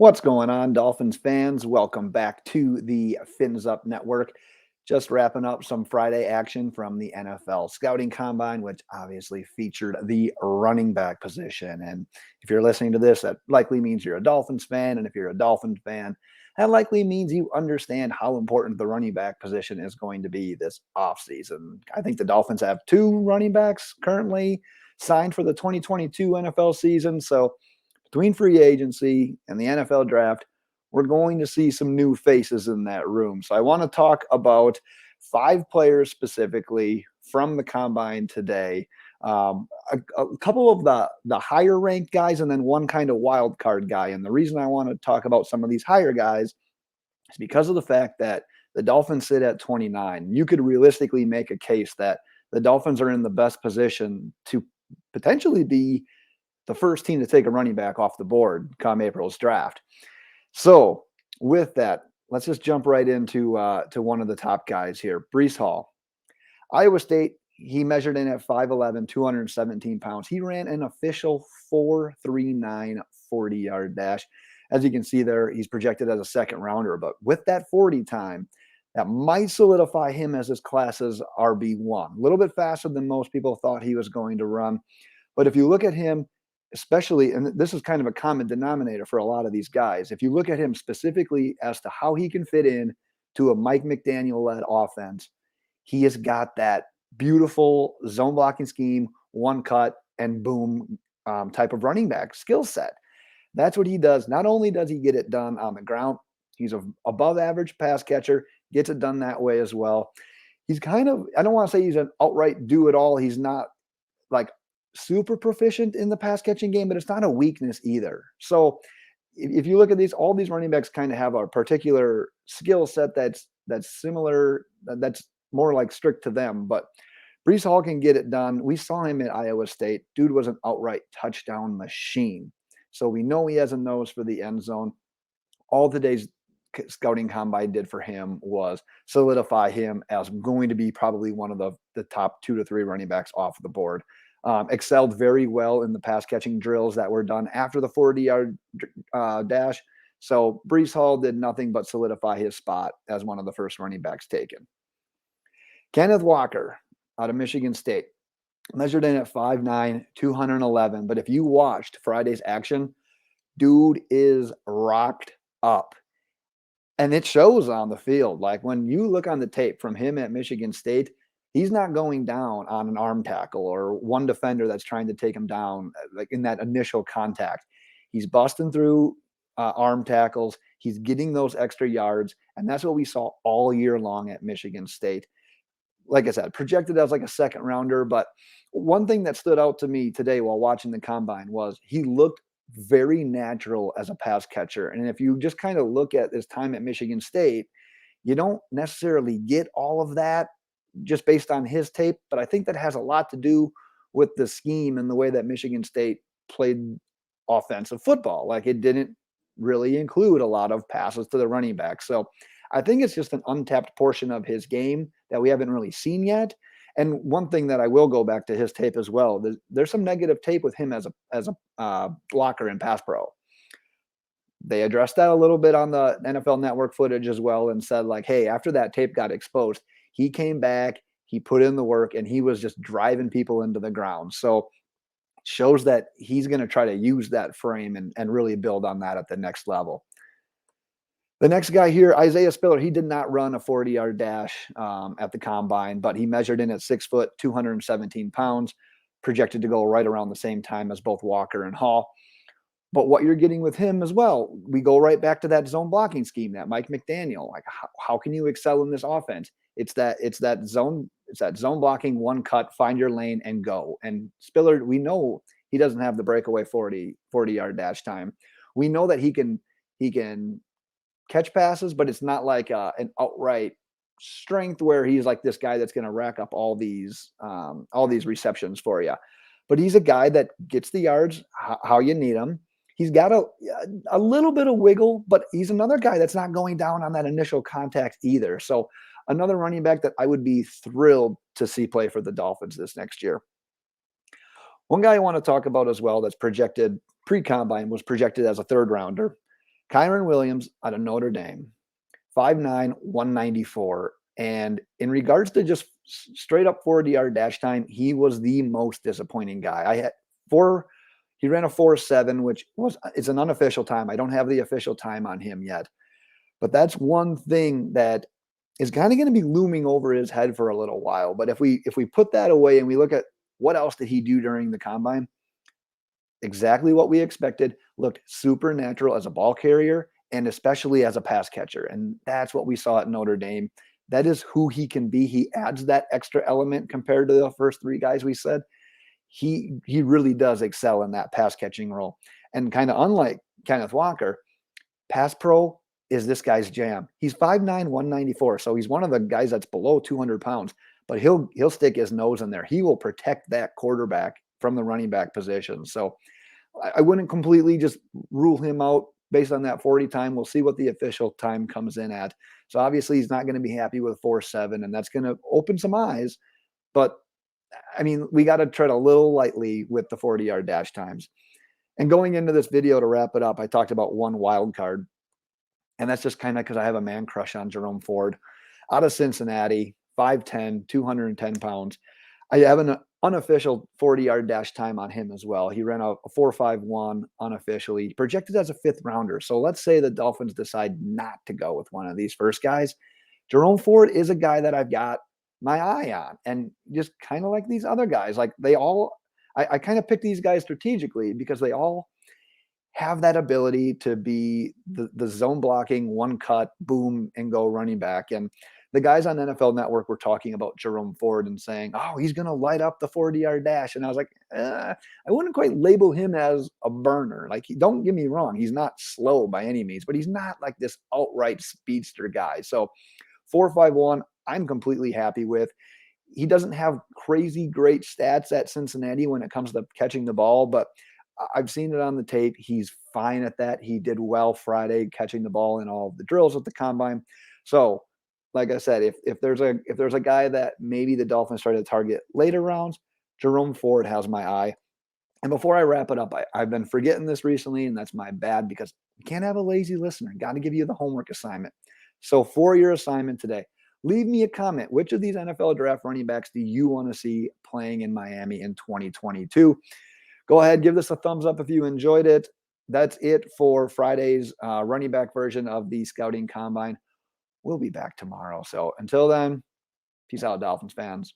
What's going on, Dolphins fans? Welcome back to the Fins Up Network. Just wrapping up some Friday action from the NFL Scouting Combine, which obviously featured the running back position. And if you're listening to this, that likely means you're a Dolphins fan. And if you're a Dolphins fan, that likely means you understand how important the running back position is going to be this offseason. I think the Dolphins have two running backs currently signed for the 2022 NFL season. So between free agency and the NFL draft, we're going to see some new faces in that room. So I want to talk about five players specifically from the combine today. A couple of the higher ranked guys, and then one kind of wild card guy. And the reason I want to talk about some of these higher guys is because of the fact that the Dolphins sit at 29. You could realistically make a case that the Dolphins are in the best position to potentially be the first team to take a running back off the board come April's draft. So with that, let's just jump right into to one of the top guys here, Breece Hall. Iowa State, he measured in at 5'11", 217 pounds. He ran an official 4.39 40-yard dash. As you can see there, he's projected as a second rounder, but with that 40 time, that might solidify him as his class's RB1. A little bit faster than most people thought he was going to run. But if you look at him, especially, and this is kind of a common denominator for a lot of these guys, if you look at him specifically as to how he can fit in to a Mike McDaniel-led offense, he has got that beautiful zone blocking scheme, one cut, and boom type of running back skill set. That's what he does. Not only does he get it done on the ground, he's a above average pass catcher, gets it done that way as well. He's kind of, I don't want to say he's an outright do-it-all. He's not like super proficient in the pass catching game, but it's not a weakness either. So if you look at these, all these running backs kind of have a particular skill set that's similar, that's more like strict to them. But Breece Hall can get it done. We saw him at Iowa State. Dude was an outright touchdown machine. So we know he has a nose for the end zone. All today's scouting combine did for him was solidify him as going to be probably one of the top 2 to 3 running backs off the board. Excelled very well in the pass catching drills that were done after the 40-yard dash. So Breece Hall did nothing but solidify his spot as one of the first running backs taken. Kenneth Walker out of Michigan State measured in at 5'9", 211. But if you watched Friday's action, dude is rocked up. And it shows on the field. Like when you look on the tape from him at Michigan State, he's not going down on an arm tackle or one defender that's trying to take him down like in that initial contact. He's busting through arm tackles. He's getting those extra yards. And that's what we saw all year long at Michigan State. Like I said, projected as like a second rounder. But one thing that stood out to me today while watching the combine was he looked very natural as a pass catcher. And if you just kind of look at his time at Michigan State, you don't necessarily get all of that just based on his tape, but I think that has a lot to do with the scheme and the way that Michigan State played offensive football. Like it didn't really include a lot of passes to the running back. So I think it's just an untapped portion of his game that we haven't really seen yet. And one thing that I will go back to his tape as well, there's some negative tape with him as a blocker in pass pro. They addressed that a little bit on the NFL Network footage as well and said like, hey, after that tape got exposed, he came back, he put in the work, and he was just driving people into the ground. So shows that he's going to try to use that frame and really build on that at the next level. The next guy here, Isaiah Spiller, he did not run a 40-yard dash at the combine, but he measured in at 6 foot, 217 pounds, projected to go right around the same time as both Walker and Hall. But what you're getting with him as well, we go right back to that zone blocking scheme that Mike McDaniel. Like, how can you excel in this offense? It's that zone blocking, one cut, find your lane and go. And Spiller, we know he doesn't have the breakaway 40-yard dash time. We know that he can catch passes, but it's not like an outright strength where he's like this guy that's going to rack up all these receptions for you. But he's a guy that gets the yards how you need him. He's got a little bit of wiggle, but he's another guy that's not going down on that initial contact either. So another running back that I would be thrilled to see play for the Dolphins this next year. One guy I want to talk about as well that's projected pre-combine was projected as a third rounder. Kyron Williams out of Notre Dame, 5'9", 194. And in regards to just straight up 40-yard dash time, he was the most disappointing guy. He ran a 4.7, which it's an unofficial time. I don't have the official time on him yet. But that's one thing that is kind of going to be looming over his head for a little while. But if we put that away and we look at what else did he do during the combine, exactly what we expected, looked supernatural as a ball carrier and especially as a pass catcher. And that's what we saw at Notre Dame. That is who he can be. He adds that extra element compared to the first three guys we said. He really does excel in that pass catching role. And kind of unlike Kenneth Walker, pass pro is this guy's jam. He's 5'9", 194. So he's one of the guys that's below 200 pounds, but he'll stick his nose in there. He will protect that quarterback from the running back position. So I wouldn't completely just rule him out based on that 40 time. We'll see what the official time comes in at. So obviously he's not going to be happy with 4.7, and that's going to open some eyes. But I mean, we got to tread a little lightly with the 40-yard dash times. And going into this video to wrap it up, I talked about one wild card. And that's just kind of because I have a man crush on Jerome Ford out of Cincinnati, 5'10", 210 pounds. I have an unofficial 40-yard dash time on him as well. He ran a 4.51 unofficially, projected as a fifth rounder. So let's say the Dolphins decide not to go with one of these first guys. Jerome Ford is a guy that I've got my eye on, and just kind of like these other guys, like I kind of pick these guys strategically because they all have that ability to be the zone blocking, one cut, boom, and go running back. And the guys on NFL Network were talking about Jerome Ford and saying, oh, he's going to light up the 40-yard dash. And I was like, I wouldn't quite label him as a burner. Like, don't get me wrong, he's not slow by any means, but he's not like this outright speedster guy. So 4.51, I'm completely happy with. He doesn't have crazy great stats at Cincinnati when it comes to catching the ball, but I've seen it on the tape. He's fine at that. He did well Friday catching the ball in all of the drills at the combine. So, like I said, if there's a guy that maybe the Dolphins try to target later rounds, Jerome Ford has my eye. And before I wrap it up, I've been forgetting this recently, and that's my bad because you can't have a lazy listener. Got to give you the homework assignment. So for your assignment today, leave me a comment. Which of these NFL draft running backs do you want to see playing in Miami in 2022? Go ahead, give this a thumbs up if you enjoyed it. That's it for Friday's running back version of the Scouting Combine. We'll be back tomorrow. So until then, peace out, Dolphins fans.